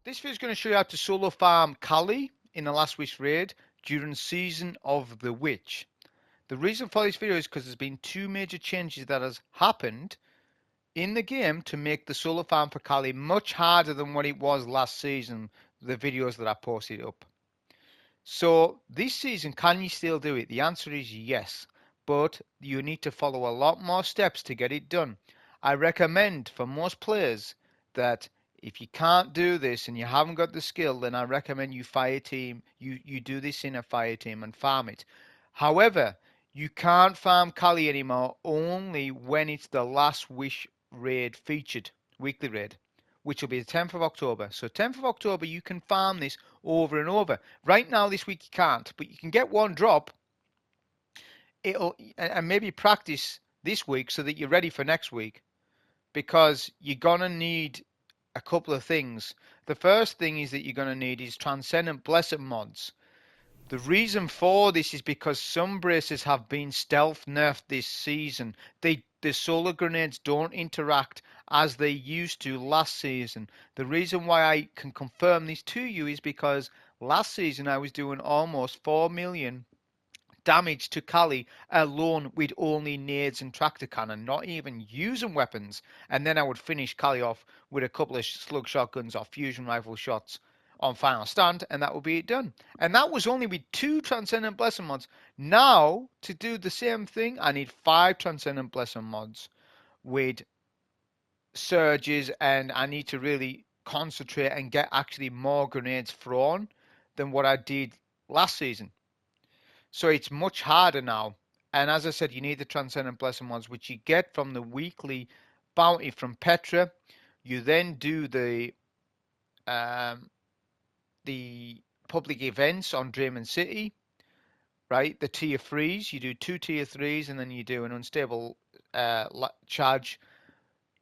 This video is going to show you how to solo farm Kalli in the Last Wish raid during Season of the Witch. The reason for this video is because there's been two major changes that has happened in the game to make the solo farm for Kalli much harder than what it was last season, the videos that I posted up. So this season, can you still do it? The answer is yes, but you need to follow a lot more steps to get it done. I recommend for most players that if you can't do this and you haven't got the skill, then I recommend you fire team. You do this in a fire team and farm it. However, you can't farm Kalli anymore only when it's the Last Wish raid featured, weekly raid, which will be the 10th of October. So 10th of October, you can farm this over and over. Right now, this week you can't, but you can get one drop. And maybe practice this week so that you're ready for next week, because you're gonna need a couple of things. The first thing is that you're gonna need is Transcendent Blessing mods. The reason for this is because Sunbracers have been stealth nerfed this season. The solar grenades don't interact as they used to last season. The reason why I can confirm this to you is because last season I was doing almost 4 million damage to Kalli alone with only nades and tractor cannon, not even using weapons. And then I would finish Kalli off with a couple of slug shotguns or fusion rifle shots on final stand, and that would be it done. And that was only with 2 Transcendent Blessing mods. Now, to do the same thing, I need 5 Transcendent Blessing mods with surges, and I need to really concentrate and get actually more grenades thrown than what I did last season. So it's much harder now. And as I said, you need the Transcendent Blessing mods, which you get from the weekly bounty from Petra. You then do the public events on Draymond City, right? The tier 3s. You do 2 tier 3s, and then you do an unstable charge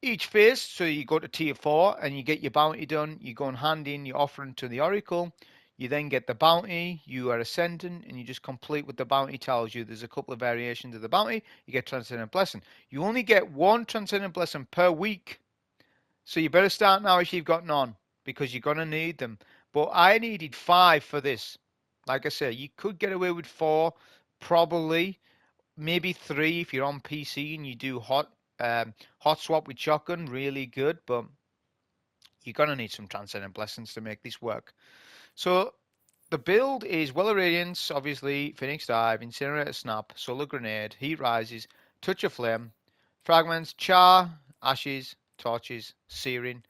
each phase. So you go to tier 4 and you get your bounty done. You go and hand in your offering to the Oracle. You then get the bounty, you are ascendant, and you just complete what the bounty tells you. There's a couple of variations of the bounty. You get Transcendent Blessing. You only get 1 Transcendent Blessing per week. So you better start now if you've got none, because you're going to need them. But I needed 5 for this. Like I said, you could get away with 4, probably, maybe 3 if you're on PC and you do hot swap with shotgun, really good. But you're going to need some Transcendent Blessings to make this work. So the build is Well of Radiance, obviously, Phoenix Dive, Incinerator Snap, Solar Grenade, Heat Rises, Touch of Flame, Fragments, Char, Ashes, Torches, Searing,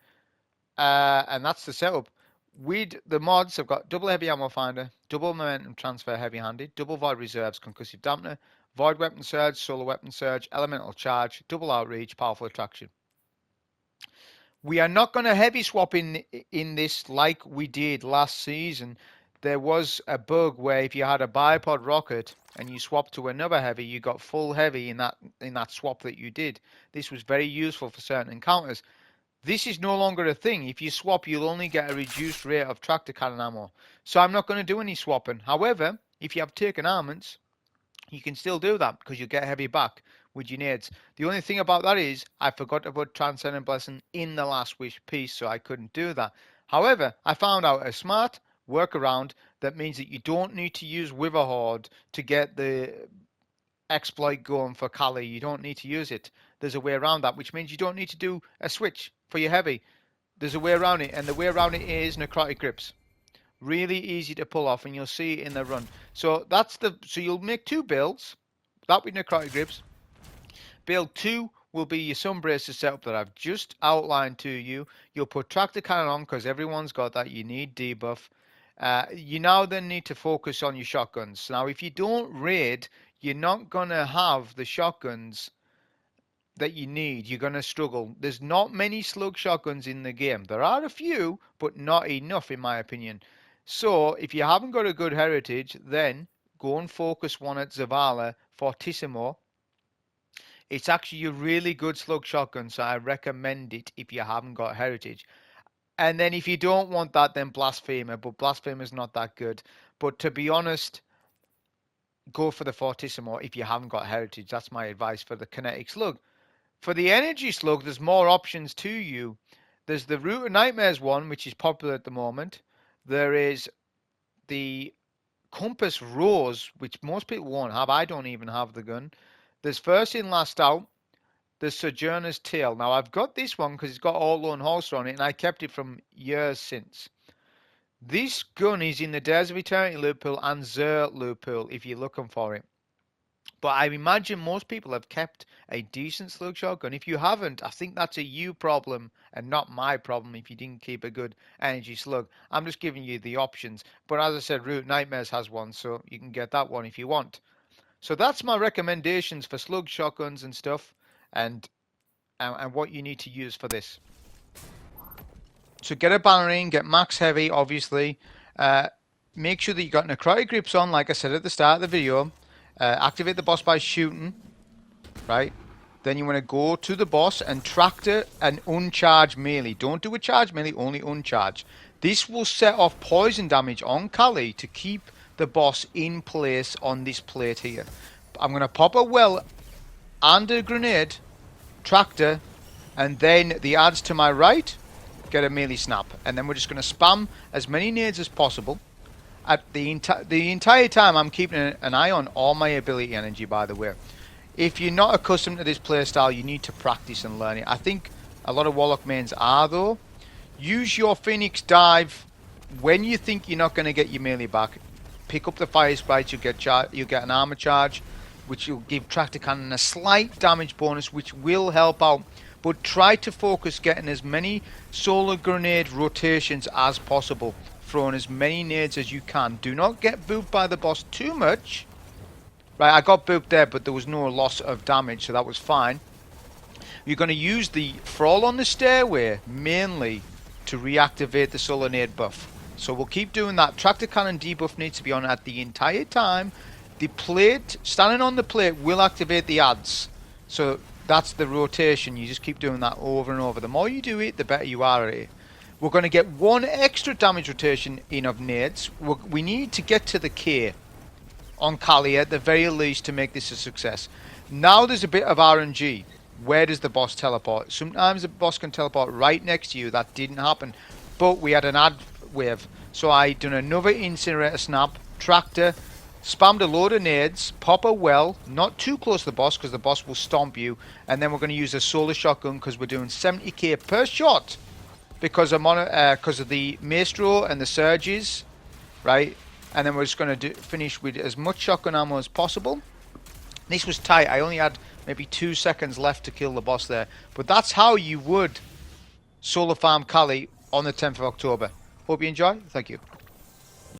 and that's the setup. With the mods, I've got double Heavy Ammo Finder, double Momentum Transfer Heavy Handed, double Void Reserves Concussive Dampener, Void Weapon Surge, Solar Weapon Surge, Elemental Charge, double Outreach, Powerful Attraction. We are not going to heavy swap in this like we did last season. There was a bug where if you had a bipod rocket and you swapped to another heavy, you got full heavy in that swap that you did. This was very useful for certain encounters. This is no longer a thing. If you swap, you'll only get a reduced rate of tractor cannon ammo. So I'm not going to do any swapping. However, if you have taken armaments, you can still do that because you get heavy back with your nades. The only thing about that is I forgot to put Transcendent Blessing in the Last Wish piece, so I couldn't do that. However, I found out a smart workaround that means that you don't need to use Wither Horde to get the exploit going for Kalli. You don't need to use it. There's a way around that, which means you don't need to do a switch for your heavy. There's a way around it, and the way around it is Necrotic Grips. Really easy to pull off, and you'll see it in the run. So you'll make 2 builds. That with Necrotic Grips. Build 2 will be your Sunbracers setup that I've just outlined to you. You'll put Tractor Cannon on because everyone's got that. You need debuff. You now then need to focus on your shotguns. Now, if you don't raid, you're not going to have the shotguns that you need. You're going to struggle. There's not many slug shotguns in the game. There are a few, but not enough in my opinion. So if you haven't got a good heritage, then go and focus one at Zavala Fortissimo. It's actually a really good slug shotgun, so I recommend it if you haven't got heritage. And then if you don't want that, then Blasphemer, but Blasphemer's not that good. But to be honest, go for the Fortissimo if you haven't got heritage. That's my advice for the kinetic slug. For the energy slug, there's more options to you. There's the Route of Nightmares one, which is popular at the moment. There is the Compass Rose, which most people won't have. I don't even have the gun. There's First In, Last Out. There's Sojourner's Tale. Now, I've got this one because it's got All Lone Horse on it, and I kept it from years since. This gun is in the Dares of Eternity loot pool and Xur loot pool if you're looking for it. But I imagine most people have kept a decent slug shotgun. If you haven't, I think that's a you problem and not my problem if you didn't keep a good energy slug. I'm just giving you the options. But as I said, Root Nightmares has one, so you can get that one if you want. So that's my recommendations for slug shotguns and stuff, and what you need to use for this. So get a Ballerine, get max heavy, obviously. Make sure that you got necrotic grips on, like I said at the start of the video. Activate the boss by shooting, right? Then you want to go to the boss and tractor and uncharge melee. Don't do a charge melee, only uncharge. This will set off poison damage on Kalli to keep the boss in place on this plate here. I'm going to pop a well and a grenade, tractor, and then the adds to my right, get a melee snap. And then we're just going to spam as many nades as possible. At the entire time, I'm keeping an eye on all my ability energy, by the way. If you're not accustomed to this playstyle, you need to practice and learn it. I think a lot of Warlock mains are, though. Use your Phoenix Dive when you think you're not going to get your melee back. Pick up the Fire Sprite, you'll get an armor charge, which will give Tractor Cannon a slight damage bonus, which will help out. But try to focus getting as many solar grenade rotations as possible. Throwing as many nades as you can. Do not get booped by the boss too much. Right, I got booped there, but there was no loss of damage, so that was fine. You're going to use the Thrall on the Stairway mainly to reactivate the solar nade buff. So we'll keep doing that. Tractor Cannon debuff needs to be on at the entire time. The plate, standing on the plate, will activate the adds. So that's the rotation. You just keep doing that over and over. The more you do it, the better you are at it. We're going to get one extra damage rotation in of nades. We need to get to the K on Kalli at the very least to make this a success. Now there's a bit of RNG. Where does the boss teleport? Sometimes the boss can teleport right next to you. That didn't happen. But we had an ad wave. So I done another incinerator snap, tractor, spammed a load of nades, pop a well, not too close to the boss because the boss will stomp you. And then we're going to use a solar shotgun because we're doing 70k per shot. Because of the Maestro and the Surges, right? And then we're just going to finish with as much shotgun ammo as possible. This was tight. I only had maybe 2 seconds left to kill the boss there. But that's how you would solar farm Kalli on the 10th of October. Hope you enjoy. Thank you.